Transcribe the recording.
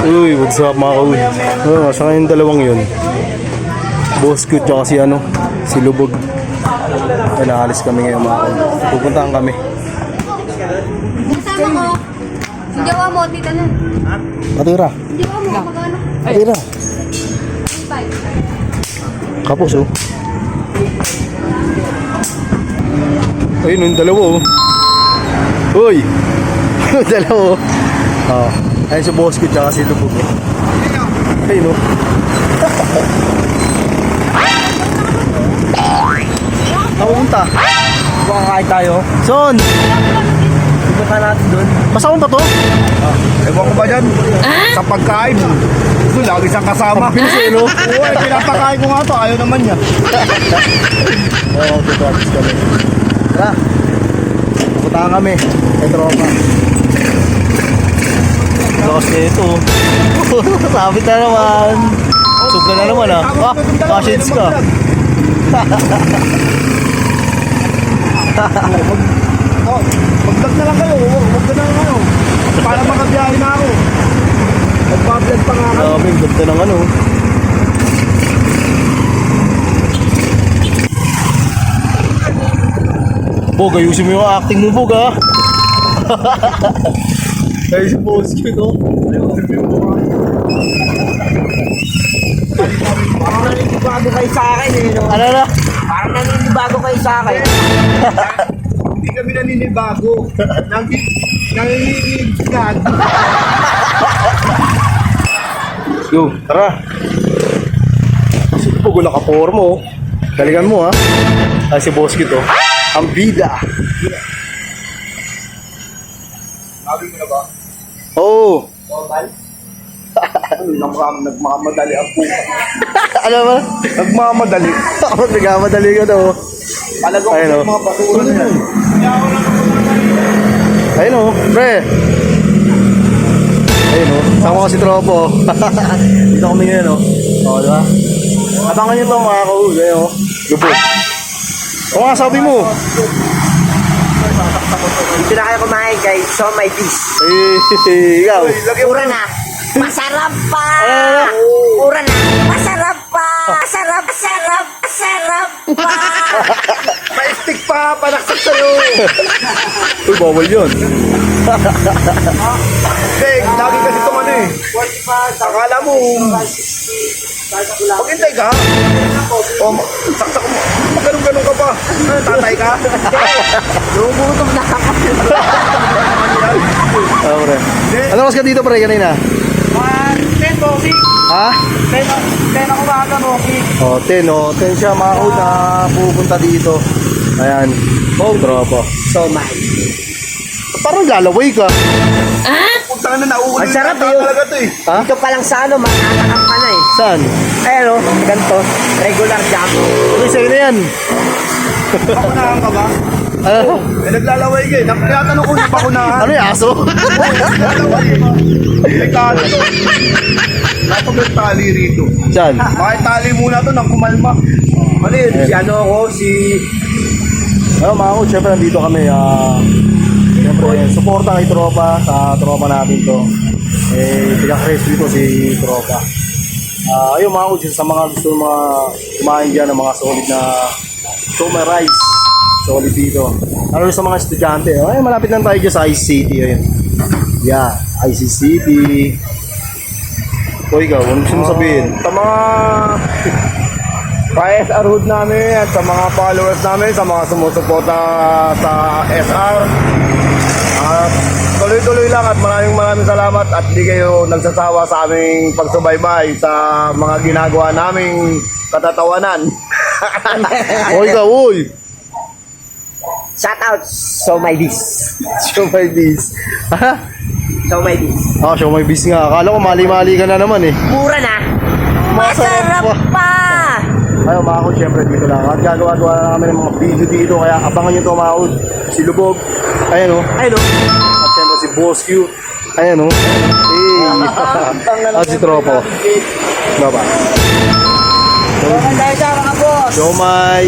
Uy, what's up mga kaud? Saka yung dalawang yun. Boss Cute tsaka si ano, si Lubog. Ay, naalis kami ngayon mga kaud. Pupuntahan kami. Kasama ko. Yung jawa mo, dito na. Matira. Yung jawa mo, magkano? Matira. 5. Kapos oh. Ayun yung dalawa oh. Uy! Dalawa oh. Oh. Ayun si Boss Cute tsaka si Lubog oh. Ayun oh. Napunta. Kakain tayo. Son! Pupunta natin doon. Masakong pa to? Ewan ko ba dyan? Sa pagkain. Ito, lagi siyang kasama. Bilis eh no? Uy, pinapakain ko nga to. Ayaw naman niya. Oo, tutuwagis kami. Tara. Pupuntahan kami. May tropa. Lakas na ito. Sabit na naman. Suga na naman ah. Shades ka. Mag-vlog na lang kayo. Huwag na lang ano. Para makabiyahe na ako. Mag-vlog pa nga ako. Grabe, ganda ng ano. Bog, ayusin mo yung acting mo, Bog, ha? Ayos yung pose ko, no? Parang naninibago kayo sa akin eh. No? Ano na? Parang naninibago kayo sa akin. Hindi kami naninibago. Nanginigad. Go, tara. Si Bog, nakaporma, oh. Galingan mo, ha? Ay, si Boss Kito. Ang bida. Sabi mo na ba? Oo. Normal? Nagmamadali ang puta. Ano ba? Nagmamadali. Ako, nagmamadali ka daw. Talagang Ayun, oh. mga basura na yan. Ayun o, pre. Ayun o, sama ko si Tropo. Dito kami ngayon o. O, diba? Abangan nyo ito mga kaul. Ayun o, lupot. O nga, sabi mo. Dito na kayo kumain guys, so my dish. Ikaw. Mura na. Masarap pa! Ano? Mura na. Masarap pa! Masarap, masarap, masarap pa! May stick pa, panaksak sa'yo. Uy, bawal yun. Hey, lagi kasi itong ano eh. Akala mo, maghintay ka. O, saksak mo. Magganong-ganong ka pa. Ano, tatay ka? Lumutom na ako. Oo, pre. Ano oras ka dito, pre, kanina? 10 boxing. Ha? 10 ako ba ata boxing? O, 10 o. 10 siya mga kaul na pupunta dito. Ayan. Oh, Tropo. So my. Parang lalaway ka. Punta na nauulit. Ang sarap na yun. talaga to eh. Ha? Dito pa lang sa ano, matatakap ka na eh. Saan? Ayan o, ganito. Regular jam. Uy, sa'yo na yan. Pakunahan ka ba? Ano? Eh, naglalaway ka eh. Tinatanong ko yung pakunahan. Ano yung aso? Naglalaway eh. Delikado to. Dapat may tali rito. Saan? Bakit tali muna to nang kumalma? Ano yun? Si ano ako, si... Ano mga ko, syempre nandito kami. Syempre, suporta kay Tropa sa tropa natin to. Tiga-Chris dito si Tropa. Ayun mga ko, sa mga gusto mga kumain dyan ng mga solid na summer rice. Solid dito. Ano sa mga estudyante? Ay, malapit lang tayo dyan sa IC City. Ayun. Yeah, IC City. O ikaw, ano gusto mo sabihin? Sa mga pa-SR hood namin at sa mga followers namin, sa mga sumusuporta sa SR. At tuloy-tuloy lang at maraming salamat at di kayo nagsasawa sa aming pagsubaybay sa mga ginagawa naming katatawanan. O ikaw, uy! Shout out, so my dish. Show my biz. Ha? So my dish. Show my biz nga. Akala ko mali-mali ka na naman eh. Mura na. Masarap pa! Ayaw mga ko, syempre dito lang. At gagawa-gawa na kami ng mga video dito. Kaya abangan nyo ito mga ko. Si Lubog. Ayan o. Ayun o. At syempre si Boss Q. Ayan o. At si Tropo. Baba. Tayo dyan mga boss. Show my...